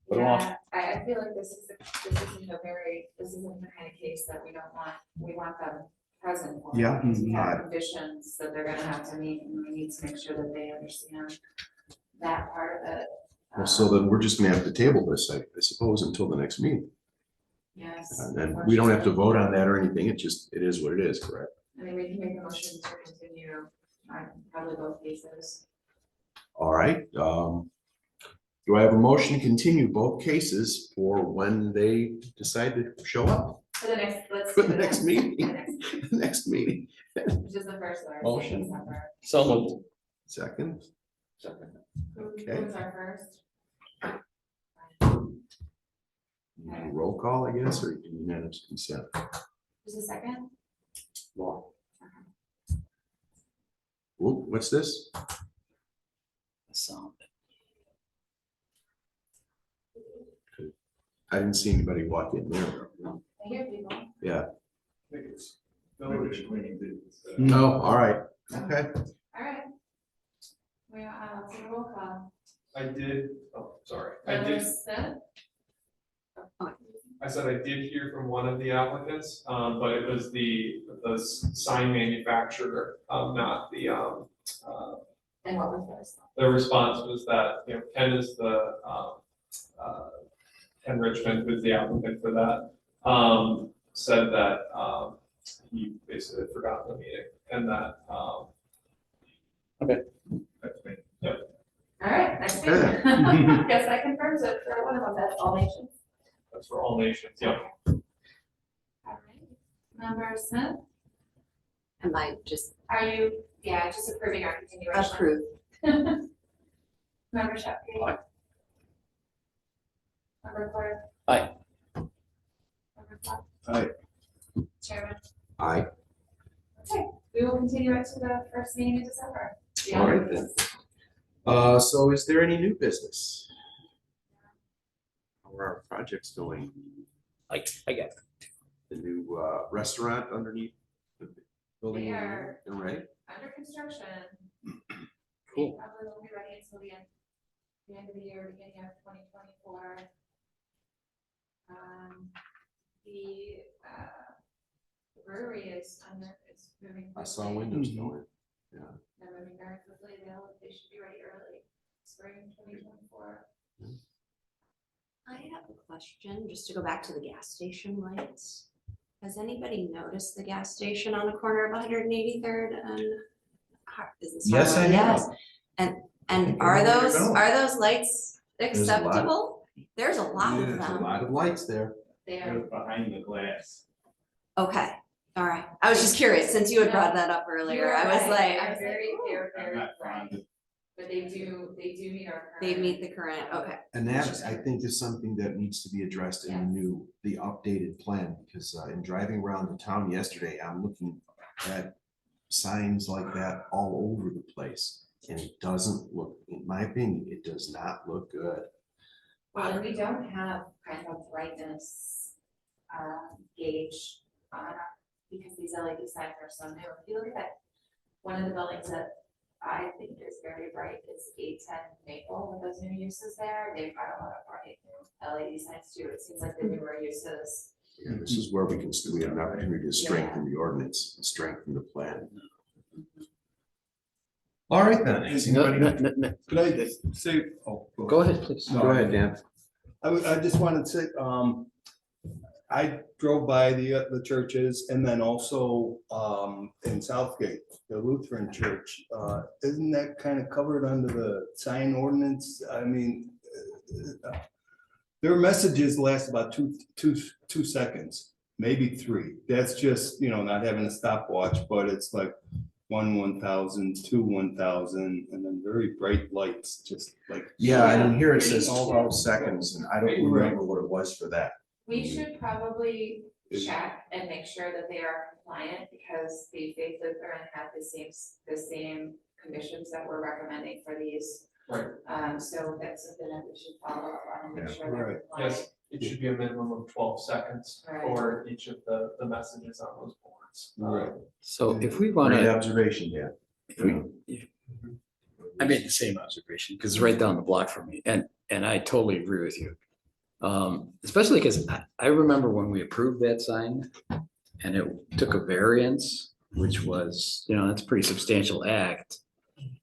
S3: Put 'em off.
S5: Yeah, I feel like this isn't the kind of case that we don't want, we want them present for.
S2: Yeah.
S5: Because we have conditions that they're gonna have to meet, and we need to make sure that they understand that part of it.
S2: Well, so then we're just gonna have to table this, I suppose, until the next meeting.
S5: Yes.
S2: And then we don't have to vote on that or anything. It is what it is, correct?
S5: I mean, we can make a motion to continue, probably both cases.
S2: All right. Do I have a motion to continue both cases for when they decide to show up?
S5: For the next, let's.
S2: For
S5: do
S2: the next meeting.
S5: the next meeting,
S2: The next meeting.
S5: Which is the first Thursday in
S2: Motion.
S5: December.
S3: So moved.
S2: Second. Okay.
S5: Who's our first?
S2: Roll call, I guess, or unanimous consent?
S5: Who's the second?
S2: Law. Ooh, what's this?
S3: Sound.
S2: I didn't see anybody walk in there.
S5: I hear people.
S2: Yeah.
S3: Mm.
S2: No, all right. Okay.
S5: All right. We, take a roll call.
S6: I did, oh, sorry.
S5: Member Smith?
S6: I said I did hear from one of the applicants, but it was the sign manufacturer, not the,
S5: And what was yours?
S6: the response was that, Ken is Ken Richmond, who's the applicant for that, said that, he basically had forgotten the meeting and that,
S3: Okay.
S6: that's me.
S5: All right, next meeting.
S2: Yeah.
S5: Guess that confirms it for one of them, that's all nations.
S6: That's for all nations, yeah.
S5: All right. Member Smith,
S1: Am I just
S5: are you, just approving our continuation?
S1: approved?
S5: Member Sheffield?
S3: Aye.
S5: Member Clerk?
S3: Aye.
S5: Member Fox?
S2: Aye.
S5: Chairman?
S2: Aye.
S5: Okay, we will continue it to the first meeting in December.
S2: All right then. So is there any new business? How are our projects going?
S3: I got it.
S2: The new restaurant underneath the building,
S5: They are-
S2: right?
S5: under construction.
S3: Cool.
S5: Probably won't be ready until the end of the year, beginning of 2024. The brewery is moving.
S2: I saw
S5: quickly.
S2: windows
S7: Mhm.
S2: going.
S5: They're moving very quickly. They should be ready early, spring 2024.
S1: I have a question, just to go back to the gas station lights. Has anybody noticed the gas station on the corner of 183rd and? Is this
S2: Yes,
S1: Harvard?
S2: I have.
S1: Yes. And
S2: I know
S1: are
S2: where you're
S1: those,
S2: going.
S1: are those lights
S2: a lot.
S1: acceptable? There's a lot of
S2: There's a
S1: them.
S2: lot of lights there.
S5: They
S4: They're
S5: are,
S4: behind the glass.
S1: Okay, all right. I was just curious, since you had brought that up earlier, I was like,
S5: they're very, they're
S4: I'm
S5: very
S4: not
S5: bright,
S4: fond of
S5: but they do meet our.
S1: they
S5: current-
S1: meet the current, okay.
S2: And that, I think, is something that needs to be addressed in
S5: Yes.
S2: the updated plan, because in driving around the town yesterday, I'm looking at signs like that all over the place. And it doesn't look, in my opinion, it does not look good.
S5: Well, and we don't have kind of brightness gauge on, because these LED signs are so new. If you look at that, one of the buildings that I think is very bright is 810 Maple, with those new uses there. They've got a lot of bright LED signs too. It seems like the newer uses.
S2: And this is where we have an opportunity to strengthen the ordinance, and strengthen the plan. All right then. Has
S3: No,
S2: anybody-
S3: no, no, no.
S7: Could I say? Oh,
S3: Go ahead, please.
S7: No.
S2: Go ahead, Dan.
S7: I just wanted to say, I drove by the churches and then also, in Southgate, the Lutheran church. Isn't that kind of covered under the sign ordinance? I mean, their messages last about two seconds, maybe 3. That's just, not having a stopwatch, but it's like 1,000, 1,000, and then very bright lights, just like.
S2: Yeah, and in here it says
S7: All
S2: 12 seconds, and I don't remember what it was for that.
S5: We should probably check and make sure that they are compliant, because the Faith Lutheran have the same conditions that we're recommending for these.
S6: Right.
S5: So that's something that we should follow up on and make
S2: Yeah.
S5: sure they're
S7: Right.
S5: compliant.
S6: Yes, it should be a minimum of 12 seconds
S5: Right.
S6: for each of the messages on those boards.
S7: Right.
S3: So if we
S2: Great
S3: wanna,
S2: observation, Dan.
S3: I made the same observation, because it's right down the block from me, and I totally agree with you. Especially because I remember when we approved that sign and it took a variance, which was, that's a pretty substantial act.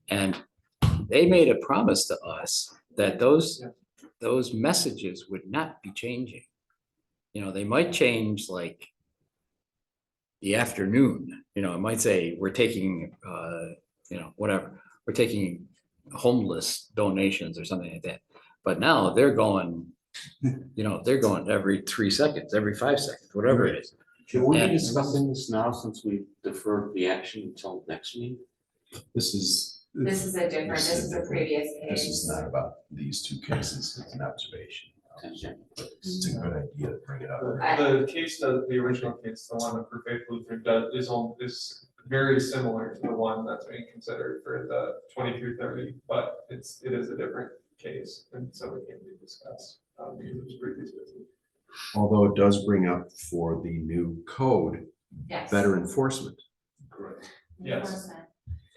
S3: And they made a promise to us that those messages would not be changing. They might change like the afternoon, it might say, we're taking, whatever, we're taking homeless donations or something like that. But now they're going, they're going every 3 seconds, every 5 seconds, whatever it is.
S8: Should we be
S3: And-
S8: discussing this now since we deferred the action until next meeting?
S2: This is
S5: This is a different, this is a
S2: different.
S5: previous case.
S2: This is not about these 2 cases, it's an observation. It's a good idea to bring it up.
S6: The case, the original case, the one that for Faith Lutheran is very similar to the one that's being considered for the 2330, but it is a different case, and so it can be discussed. Because it was previously.
S2: Although it does bring up for the new code,
S5: Yes.
S2: better enforcement,
S6: Correct. Yes.
S5: Enforcement.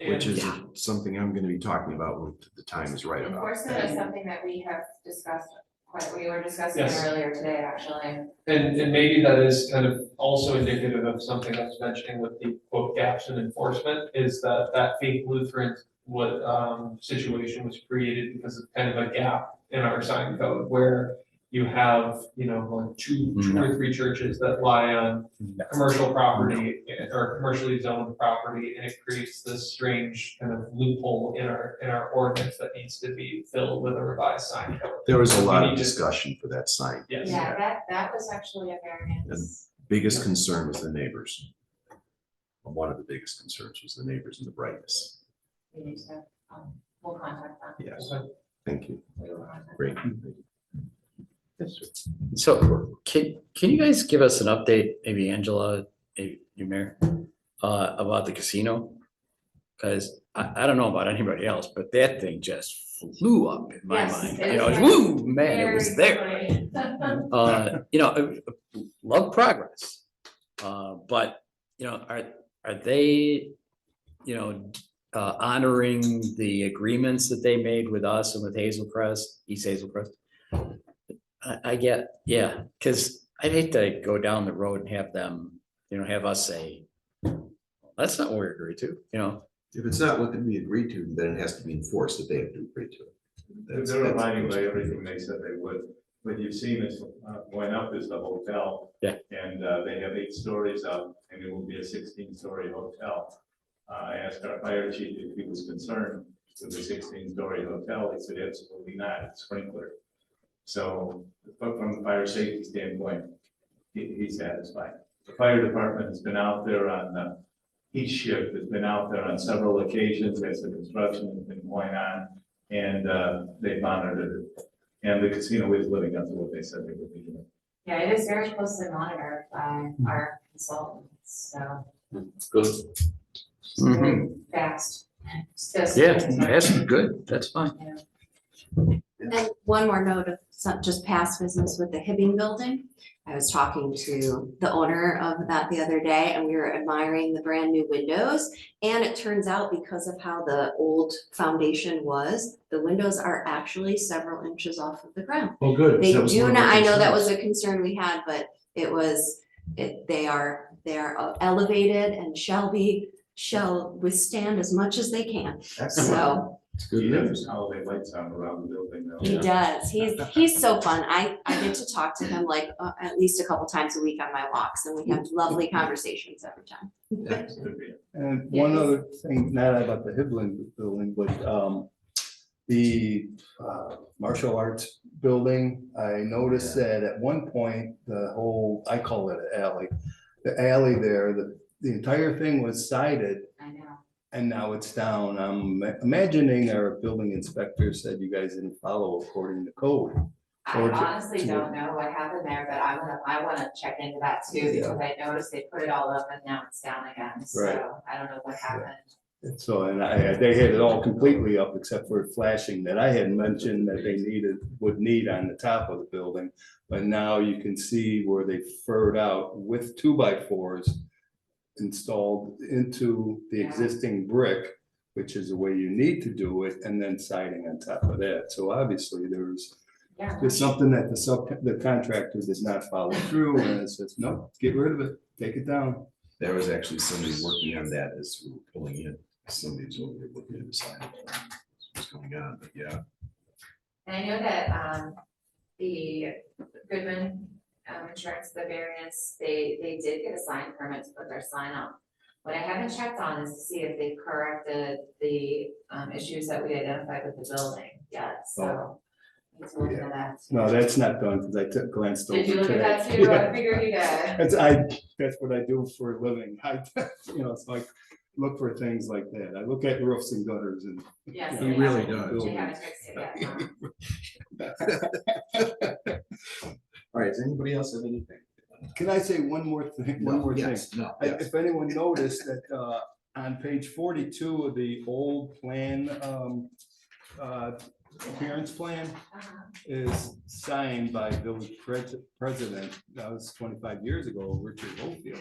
S2: which is
S3: Yeah.
S2: something I'm gonna be talking about when the time is right about.
S5: Enforcement is something that we have discussed we were discussing
S6: Yes.
S5: earlier today, actually.
S6: And maybe that is kind of also indicative of something I was mentioning with the quote gaps in enforcement, is that Faith Lutheran situation was created because of kind of a gap in our sign code where you have, like two or 3 churches that lie on commercial property or commercially zoned property, and it creates this strange kind of loophole in our ordinance that needs to be filled with a revised sign code.
S2: There was a lot
S6: We
S2: of
S6: need to-
S2: discussion for that sign.
S6: Yes.
S5: Yeah, that was actually a variance.
S2: Biggest concern was the neighbors. One of the biggest concerns was the neighbors and the brightness.
S5: We need to, we'll contact them.
S2: Yes, thank you.
S5: We will contact them.
S2: Great.
S3: So can you guys give us an update, maybe Angela, maybe you, Mayor, about the casino? Because I don't know about anybody else, but that thing just flew up in my
S5: Yes,
S3: mind.
S5: it is
S3: Woo, man, it was there.
S5: Very
S3: Love progress. But, are they,
S9: you know, honoring the agreements that they made with us and with Hazel Crest, East Hazel Crest. I get, yeah, because I'd hate to go down the road and have them, you know, have us say, that's not what we agreed to, you know?
S2: If it's not what we agreed to, then it has to be enforced that they have to agree to it.
S4: They're abiding by everything they said they would. What you've seen is going up is the hotel.
S9: Yeah.
S4: And they have 8 stories up, and it will be a 16-story hotel. I asked our fire chief if he was concerned with the 16-story hotel. He said absolutely not. It's sprinkler. So, but from a fire safety standpoint, he's satisfied. The fire department has been out there on each shift, has been out there on several occasions as the construction has been going on, and they've monitored it. And the casino is living up to what they said they would be doing.
S10: Yeah, it is very closely monitored by our consultants, so
S8: Good.
S10: it's very fast.
S9: Yeah, that's good, that's fine.
S1: And one more note of some just past business with the Hibbing building. I was talking to the owner of that the other day and we were admiring the brand new windows. And it turns out because of how the old foundation was, the windows are actually several inches off of the ground.
S2: Oh, good.
S1: They do not, I know that was a concern we had, but it was, they are elevated and shall withstand as much as they can. So
S2: It's good
S4: He
S2: news.
S4: has holiday lights on around the building now.
S1: he does. He's so fun. I get to talk to him like at least a couple times a week on my walks and we have lovely conversations every time.
S4: That's good to be.
S7: And one
S1: Yes.
S7: other thing, not about the Hibbling building, but the martial arts building, I noticed that at one point, the whole, I call it an alley. The alley there, the entire thing was sided
S10: I know.
S7: and now it's down. I'm imagining our building inspector said you guys didn't follow according to code.
S10: I
S7: Or to-
S10: honestly
S7: to-
S10: don't know what happened there, but I wanna check into that too,
S7: Yeah.
S10: because I noticed they put it all up and now it's down again,
S7: Right.
S10: so I don't know what happened.
S7: And so, and they had it all completely up except for flashing that I had mentioned that they would need on the top of the building. But now you can see where they furred out with 2x4s installed into the
S10: Yeah.
S7: existing brick, which is the way you need to do it, and then siding on top of that. So obviously there's
S10: Yeah.
S7: something that the contractor does not follow through and it says, no, get rid of it, take it down.
S2: There was actually somebody working on that as we were pulling in. Somebody was over there looking at the sign. What's going on, but yeah.
S10: And I know that, the Goodman, insurance, the variance, they did get a sign permit to put their sign up. What I haven't checked on is to see if they corrected the, issues that we identified with the building yet, so. I need to look into that.
S7: No, that's not done because I glanced over
S10: Did you look at
S7: today.
S10: that too?
S7: Yeah.
S10: I figured you did.
S7: That's what I do for a living. It's like, look for things like that. I look at roofs and gutters and.
S10: Yes.
S2: He
S10: they
S2: really
S10: haven't-
S2: does.
S10: They haven't fixed it yet, no.
S2: All right, does anybody else have anything?
S7: Can I say one more thing? One more thing.
S2: Yes, no,
S7: I-
S2: yes.
S7: If anyone noticed that on page 42 of the old plan, appearance plan
S10: Uh-huh.
S7: is signed by village president, that was 25 years ago, Richard Oldfield.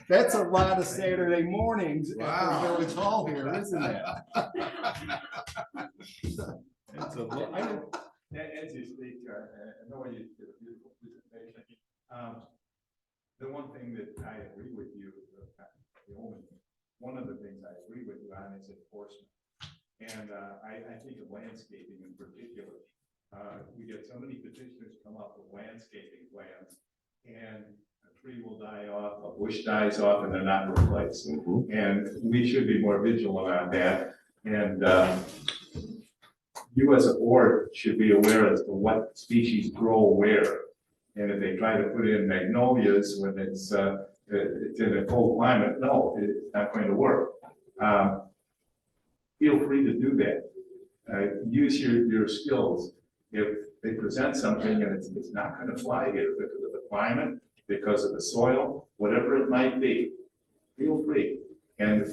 S7: That's a lot of Saturday mornings at
S2: Wow.
S7: the village hall here, isn't it? That's a lo- I don't-
S4: As you speak, I know you did a beautiful presentation. The one thing that I agree with you, one of the things I agree with you on is enforcement. And I think of landscaping in particular. We get so many petitioners come up with landscaping plans and a tree will die off, a bush dies off and they're not replaced.
S2: Mhm.
S4: And we should be more vigilant on that. And you as a board should be aware as to what species grow where. And if they try to put in magnolias when it's in a cold climate, no, it's not going to work. Feel free to do that. Use your skills. If they present something and it's not gonna fly here because of the climate, because of the soil, whatever it might be, feel free. And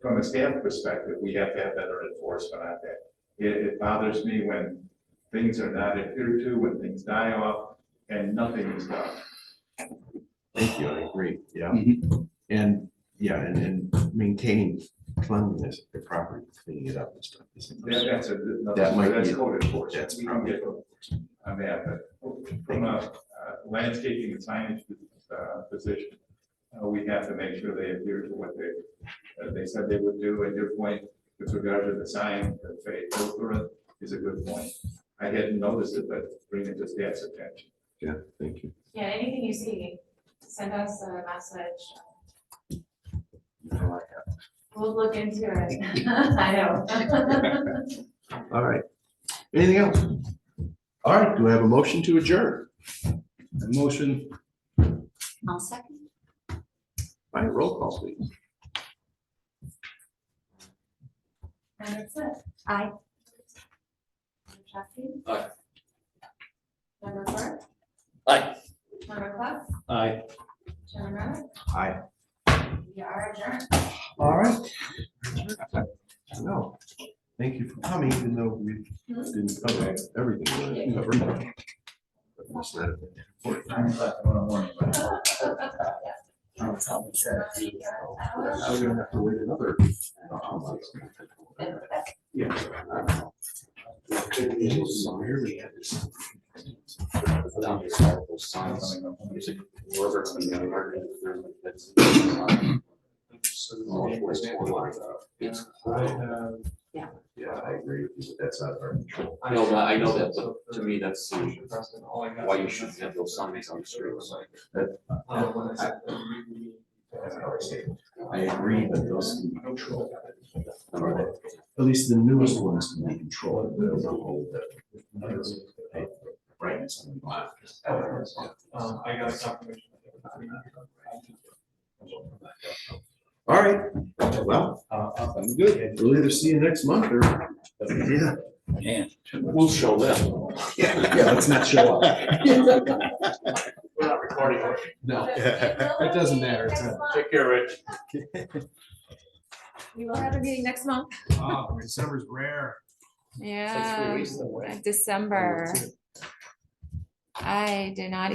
S4: from a staff perspective, we have to have better enforcement on that. It bothers me when things are not adhered to, when things die off, and nothing is done.
S2: Thank you, I agree, yeah.
S7: Mhm.
S2: And, yeah, and maintaining cleanliness of the property, cleaning it up and stuff.
S4: That's
S2: might
S4: that's
S2: be-
S4: code enforcement.
S2: that's
S4: We can get on that, but from a landscaping and signage position, we have to make sure they adhere to what they said they would do. And your point with regard to the sign, the fake filter is a good point. I hadn't noticed it, but bring it to staff's attention.
S2: Yeah, thank you.
S5: Yeah, anything you see, send us a message. We'll look into it. I know.
S2: All right. Anything else? All right, do I have a motion to adjourn?
S7: A motion,
S1: I'll second.
S2: All right, roll call, please.
S5: And that's it.
S1: Aye.
S5: Member Chesky?
S8: Aye.
S5: Member Clark?
S9: Aye.
S5: Member Clough?
S7: aye.
S5: Chairman Remick?
S2: Aye.
S5: We are adjourned.
S2: All right. No, thank you for coming, even though we didn't cover everything. we wanted to cover. But that's not important. I'm gonna have to wait another. Yeah. Rarely had this.
S8: Without those signs, music, wherever it's gonna be, that's- It's-
S2: Yeah, I agree with you, but that's out of our control.
S8: I know that, but to me, that's why you shouldn't have those signs on the streets.
S2: I agree that those can be controlled. At least the newest ones can be controlled. But as a whole, the brightness and black.
S6: I got a confirmation.
S2: All right, well, I'm good. We'll either see you next month or, yeah.
S9: Man.
S8: We'll show them.
S2: Yeah, let's not show up.
S6: We're not recording.
S2: No.
S6: It doesn't matter. It's a-
S4: Take care, Rich.
S5: We will have a meeting next month.
S7: Oh, December's rare.
S5: Yeah, December. I did not